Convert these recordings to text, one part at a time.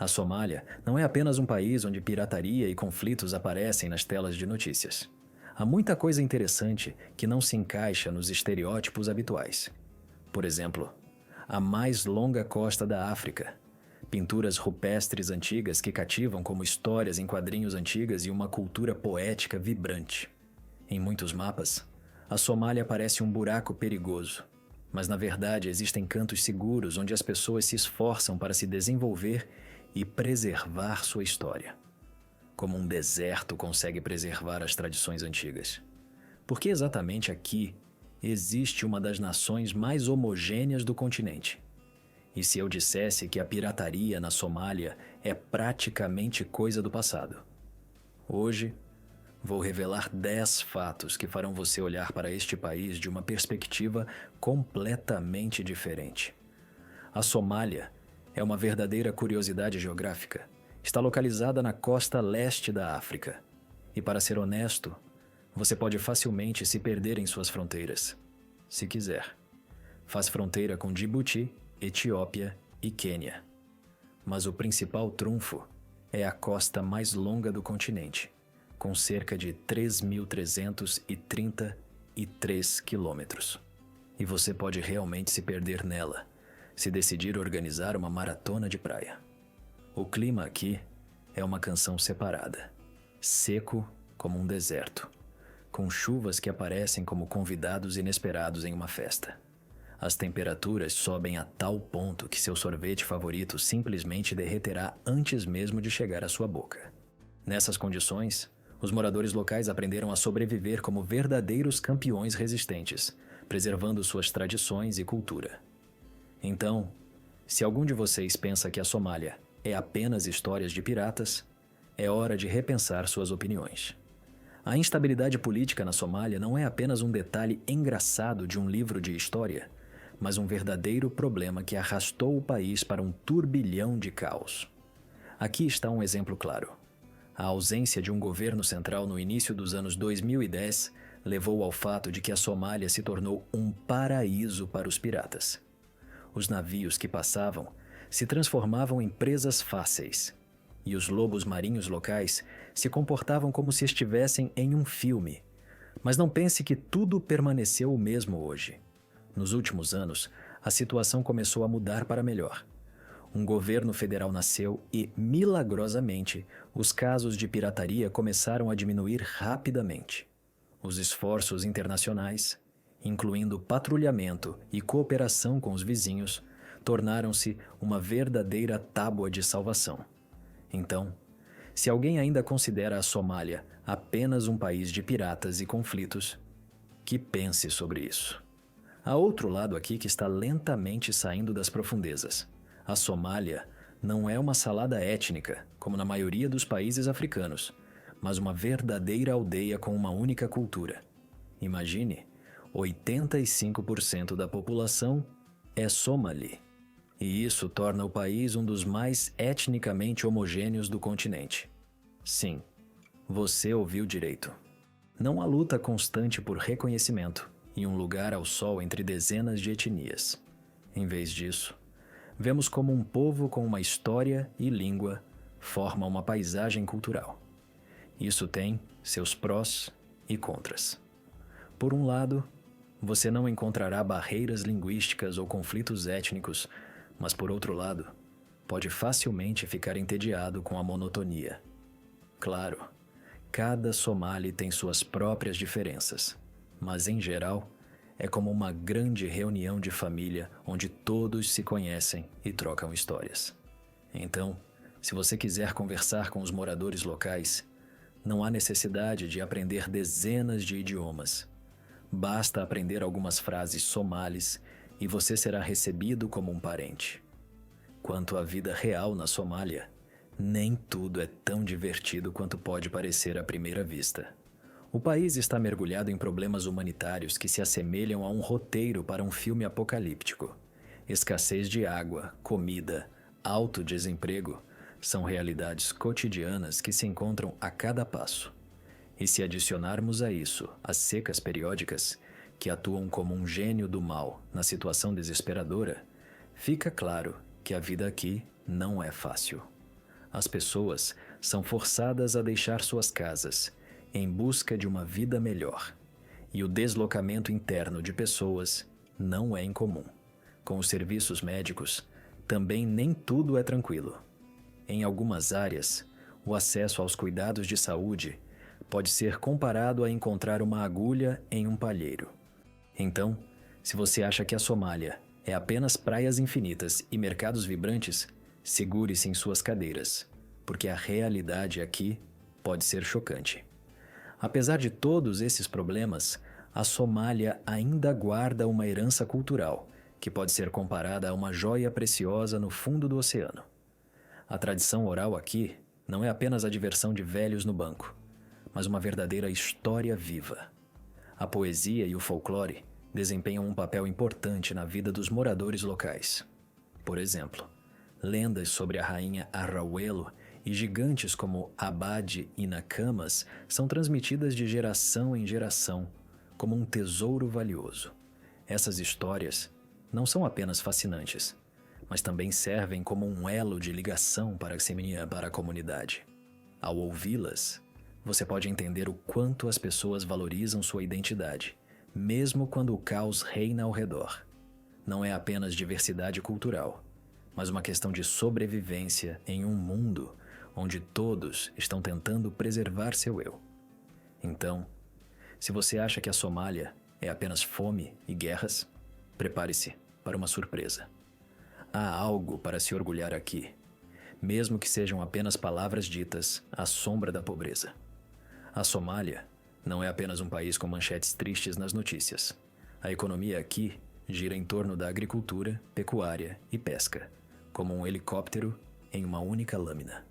A Somália não é apenas um país onde pirataria e conflitos aparecem nas telas de notícias. Há muita coisa interessante que não se encaixa nos estereótipos habituais. Por exemplo, a mais longa costa da África, pinturas rupestres antigas que cativam como histórias em quadrinhos antigas e uma cultura poética vibrante. Em muitos mapas, a Somália parece um buraco perigoso, mas na verdade existem cantos seguros onde as pessoas se esforçam para se desenvolver e preservar sua história. Como um deserto consegue preservar as tradições antigas. Porque exatamente aqui existe uma das nações mais homogêneas do continente. E se eu dissesse que a pirataria na Somália é praticamente coisa do passado? Hoje, vou revelar 10 fatos que farão você olhar para este país de uma perspectiva completamente diferente. A Somália é uma verdadeira curiosidade geográfica. Está localizada na costa leste da África. E para ser honesto, você pode facilmente se perder em suas fronteiras, se quiser. Faz fronteira com Djibouti, Etiópia e Quênia. Mas o principal trunfo é a costa mais longa do continente, com cerca de 3.333 quilômetros. E você pode realmente se perder nela, se decidir organizar uma maratona de praia. O clima aqui é uma canção separada, seco como um deserto, com chuvas que aparecem como convidados inesperados em uma festa. As temperaturas sobem a tal ponto que seu sorvete favorito simplesmente derreterá antes mesmo de chegar à sua boca. Nessas condições, os moradores locais aprenderam a sobreviver como verdadeiros campeões resistentes, preservando suas tradições e cultura. Então, se algum de vocês pensa que a Somália é apenas histórias de piratas, é hora de repensar suas opiniões. A instabilidade política na Somália não é apenas um detalhe engraçado de um livro de história, mas um verdadeiro problema que arrastou o país para um turbilhão de caos. Aqui está um exemplo claro. A ausência de um governo central no início dos anos 2010 levou ao fato de que a Somália se tornou um paraíso para os piratas. Os navios que passavam se transformavam em presas fáceis, e os lobos marinhos locais se comportavam como se estivessem em um filme. Mas não pense que tudo permaneceu o mesmo hoje. Nos últimos anos, a situação começou a mudar para melhor. Um governo federal nasceu e, milagrosamente, os casos de pirataria começaram a diminuir rapidamente. Os esforços internacionais, incluindo patrulhamento e cooperação com os vizinhos, tornaram-se uma verdadeira tábua de salvação. Então, se alguém ainda considera a Somália apenas um país de piratas e conflitos, que pense sobre isso. Há outro lado aqui que está lentamente saindo das profundezas. A Somália não é uma salada étnica, como na maioria dos países africanos, mas uma verdadeira aldeia com uma única cultura. Imagine, 85% da população é somali. E isso torna o país um dos mais etnicamente homogêneos do continente. Sim, você ouviu direito. Não há luta constante por reconhecimento e um lugar ao sol entre dezenas de etnias. Em vez disso, vemos como um povo com uma história e língua forma uma paisagem cultural. Isso tem seus prós e contras. Por um lado, você não encontrará barreiras linguísticas ou conflitos étnicos, mas por outro lado, pode facilmente ficar entediado com a monotonia. Claro, cada somali tem suas próprias diferenças, mas em geral, é como uma grande reunião de família onde todos se conhecem e trocam histórias. Então, se você quiser conversar com os moradores locais, não há necessidade de aprender dezenas de idiomas. Basta aprender algumas frases somalis e você será recebido como um parente. Quanto à vida real na Somália, nem tudo é tão divertido quanto pode parecer à primeira vista. O país está mergulhado em problemas humanitários que se assemelham a um roteiro para um filme apocalíptico. Escassez de água, comida, alto desemprego são realidades cotidianas que se encontram a cada passo. E se adicionarmos a isso as secas periódicas, que atuam como um gênio do mal na situação desesperadora, fica claro que a vida aqui não é fácil. as pessoas são forçadas a deixar suas casas em busca de uma vida melhor, e o deslocamento interno de pessoas não é incomum. Com os serviços médicos, também nem tudo é tranquilo. Em algumas áreas, o acesso aos cuidados de saúde pode ser comparado a encontrar uma agulha em um palheiro. Então, se você acha que a Somália é apenas praias infinitas e mercados vibrantes, segure-se em suas cadeiras, porque a realidade aqui pode ser chocante. Apesar de todos esses problemas, a Somália ainda guarda uma herança cultural que pode ser comparada a uma joia preciosa no fundo do oceano. A tradição oral aqui não é apenas a diversão de velhos no banco, mas uma verdadeira história viva. A poesia e o folclore desempenham um papel importante na vida dos moradores locais. Por exemplo, lendas sobre a rainha Arrawelo e gigantes como Abade e Nakamas são transmitidas de geração em geração como um tesouro valioso. Essas histórias não são apenas fascinantes, mas também servem como um elo de ligação para a comunidade. Ao ouvi-las, você pode entender o quanto as pessoas valorizam sua identidade, mesmo quando o caos reina ao redor. Não é apenas diversidade cultural, mas uma questão de sobrevivência em um mundo onde todos estão tentando preservar seu eu. Então, se você acha que a Somália é apenas fome e guerras, prepare-se para uma surpresa. Há algo para se orgulhar aqui, mesmo que sejam apenas palavras ditas à sombra da pobreza. A Somália não é apenas um país com manchetes tristes nas notícias. A economia aqui gira em torno da agricultura, pecuária e pesca, como um helicóptero em uma única lâmina.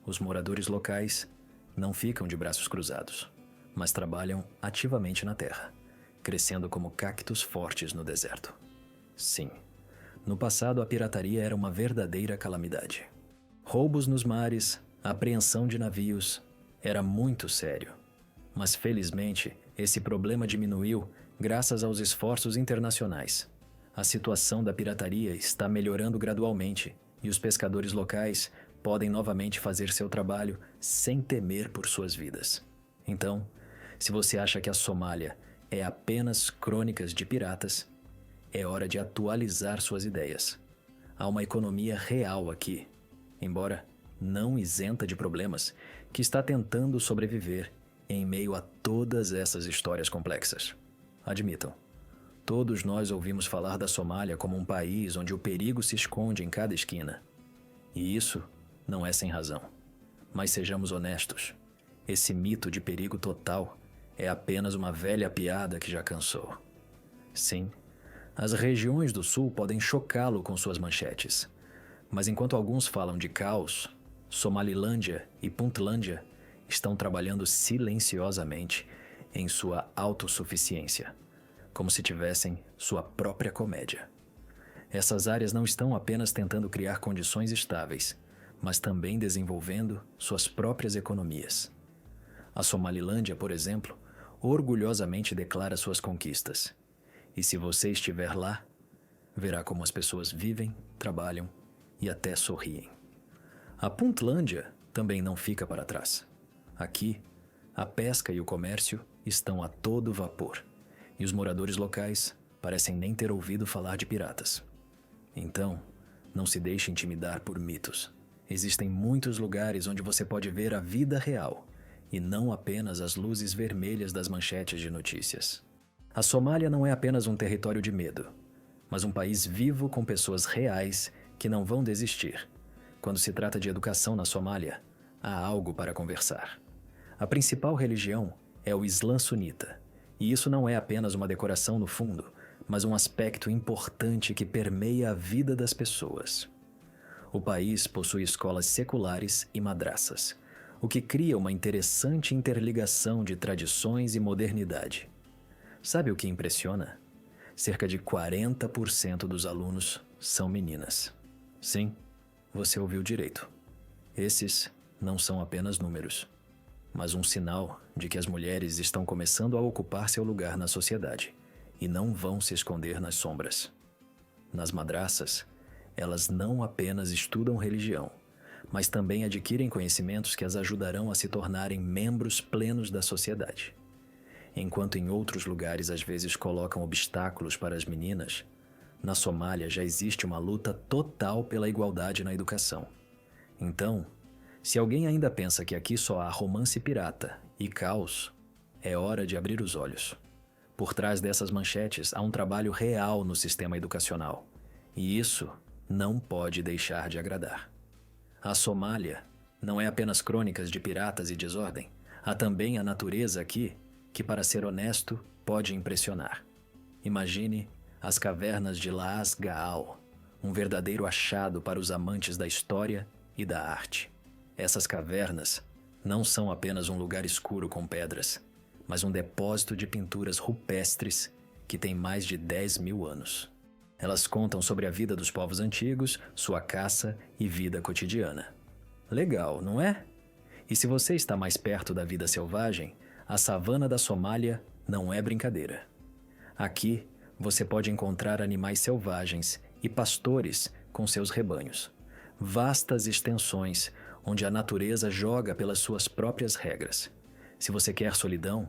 Os moradores locais não ficam de braços cruzados, mas trabalham ativamente na terra, crescendo como cactos fortes no deserto. Sim, no passado a pirataria era uma verdadeira calamidade. Roubos nos mares, apreensão de navios, era muito sério. Mas felizmente, esse problema diminuiu graças aos esforços internacionais. A situação da pirataria está melhorando gradualmente e os pescadores locais podem novamente fazer seu trabalho sem temer por suas vidas. Então, se você acha que a Somália é apenas crônicas de piratas, é hora de atualizar suas ideias. Há uma economia real aqui, embora não isenta de problemas, que está tentando sobreviver em meio a todas essas histórias complexas. Admitam, todos nós ouvimos falar da Somália como um país onde o perigo se esconde em cada esquina. E isso não é sem razão. Mas sejamos honestos, esse mito de perigo total é apenas uma velha piada que já cansou. Sim, as regiões do sul podem chocá-lo com suas manchetes, mas enquanto alguns falam de caos, Somalilândia e Puntlândia estão trabalhando silenciosamente em sua autossuficiência, como se tivessem sua própria comédia. Essas áreas não estão apenas tentando criar condições estáveis, mas também desenvolvendo suas próprias economias. A Somalilândia, por exemplo, orgulhosamente declara suas conquistas. E se você estiver lá, verá como as pessoas vivem, trabalham e até sorriem. A Puntlândia também não fica para trás. Aqui, a pesca e o comércio estão a todo vapor, e os moradores locais parecem nem ter ouvido falar de piratas. Então, não se deixe intimidar por mitos. Existem muitos lugares onde você pode ver a vida real, e não apenas as luzes vermelhas das manchetes de notícias. A Somália não é apenas um território de medo, mas um país vivo com pessoas reais que não vão desistir. Quando se trata de educação na Somália, há algo para conversar. A principal religião é o Islã sunita, e isso não é apenas uma decoração no fundo, mas um aspecto importante que permeia a vida das pessoas. O país possui escolas seculares e madraças, o que cria uma interessante interligação de tradições e modernidade. Sabe o que impressiona? Cerca de 40% dos alunos são meninas. Sim, você ouviu direito. Esses não são apenas números, mas um sinal de que as mulheres estão começando a ocupar seu lugar na sociedade e não vão se esconder nas sombras. Nas madraças, elas não apenas estudam religião, mas também adquirem conhecimentos que as ajudarão a se tornarem membros plenos da sociedade. Enquanto em outros lugares às vezes colocam obstáculos para as meninas, na Somália já existe uma luta total pela igualdade na educação. Então, se alguém ainda pensa que aqui só há romance pirata e caos, é hora de abrir os olhos. Por trás dessas manchetes há um trabalho real no sistema educacional, e isso não pode deixar de agradar. A Somália não é apenas crônicas de piratas e desordem, há também a natureza aqui que, para ser honesto, pode impressionar. Imagine as cavernas de Laas Gaal, um verdadeiro achado para os amantes da história e da arte. Essas cavernas não são apenas um lugar escuro com pedras, mas um depósito de pinturas rupestres que tem mais de 10.000 anos. Elas contam sobre a vida dos povos antigos, sua caça e vida cotidiana. Legal, não é? E se você está mais perto da vida selvagem, a savana da Somália não é brincadeira. Aqui, você pode encontrar animais selvagens e pastores com seus rebanhos. Vastas extensões onde a natureza joga pelas suas próprias regras. Se você quer solidão,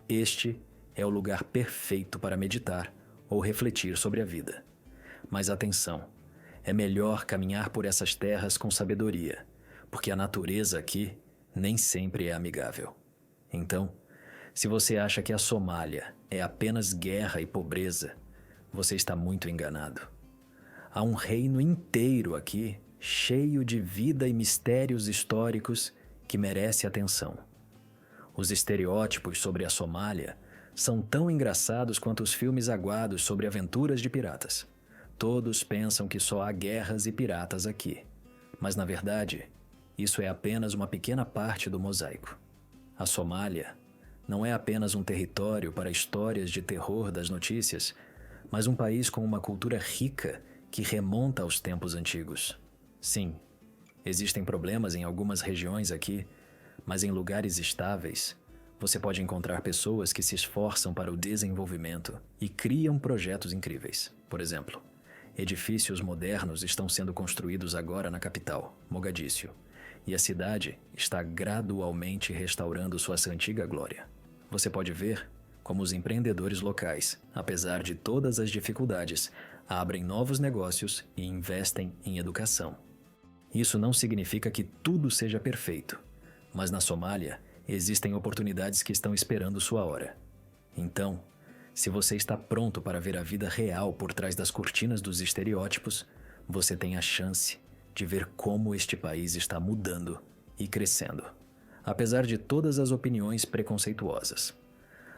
este é o lugar perfeito para meditar ou refletir sobre a vida. Mas atenção, é melhor caminhar por essas terras com sabedoria, porque a natureza aqui nem sempre é amigável. Então, se você acha que a Somália é apenas guerra e pobreza, você está muito enganado. Há um reino inteiro aqui, cheio de vida e mistérios históricos que merece atenção. Os estereótipos sobre a Somália são tão engraçados quanto os filmes aguados sobre aventuras de piratas. Todos pensam que só há guerras e piratas aqui, mas na verdade, isso é apenas uma pequena parte do mosaico. A Somália não é apenas um território para histórias de terror das notícias, mas um país com uma cultura rica que remonta aos tempos antigos. Sim, existem problemas em algumas regiões aqui, mas em lugares estáveis, você pode encontrar pessoas que se esforçam para o desenvolvimento e criam projetos incríveis. Por exemplo, edifícios modernos estão sendo construídos agora na capital, Mogadíscio, e a cidade está gradualmente restaurando sua antiga glória. Você pode ver como os empreendedores locais, apesar de todas as dificuldades, abrem novos negócios e investem em educação. Isso não significa que tudo seja perfeito, mas na Somália existem oportunidades que estão esperando sua hora. Então, se você está pronto para ver a vida real por trás das cortinas dos estereótipos, você tem a chance de ver como este país está mudando e crescendo, apesar de todas as opiniões preconceituosas.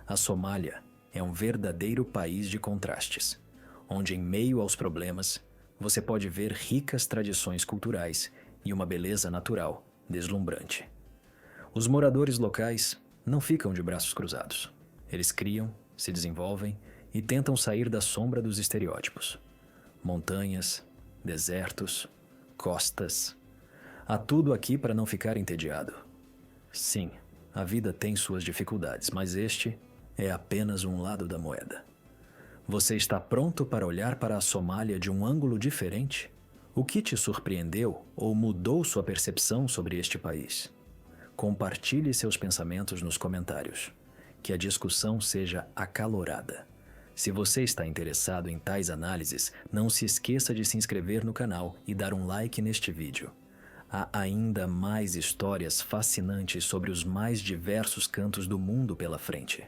A Somália é um verdadeiro país de contrastes, onde em meio aos problemas, você pode ver ricas tradições culturais e uma beleza natural deslumbrante. Os moradores locais não ficam de braços cruzados. Eles criam, se desenvolvem e tentam sair da sombra dos estereótipos. Montanhas, desertos, costas. Há tudo aqui para não ficar entediado. Sim, a vida tem suas dificuldades, mas este é apenas um lado da moeda. Você está pronto para olhar para a Somália de um ângulo diferente? O que te surpreendeu ou mudou sua percepção sobre este país? Compartilhe seus pensamentos nos comentários. Que a discussão seja acalorada. Se você está interessado em tais análises, não se esqueça de se inscrever no canal e dar um like neste vídeo. Há ainda mais histórias fascinantes sobre os mais diversos cantos do mundo pela frente.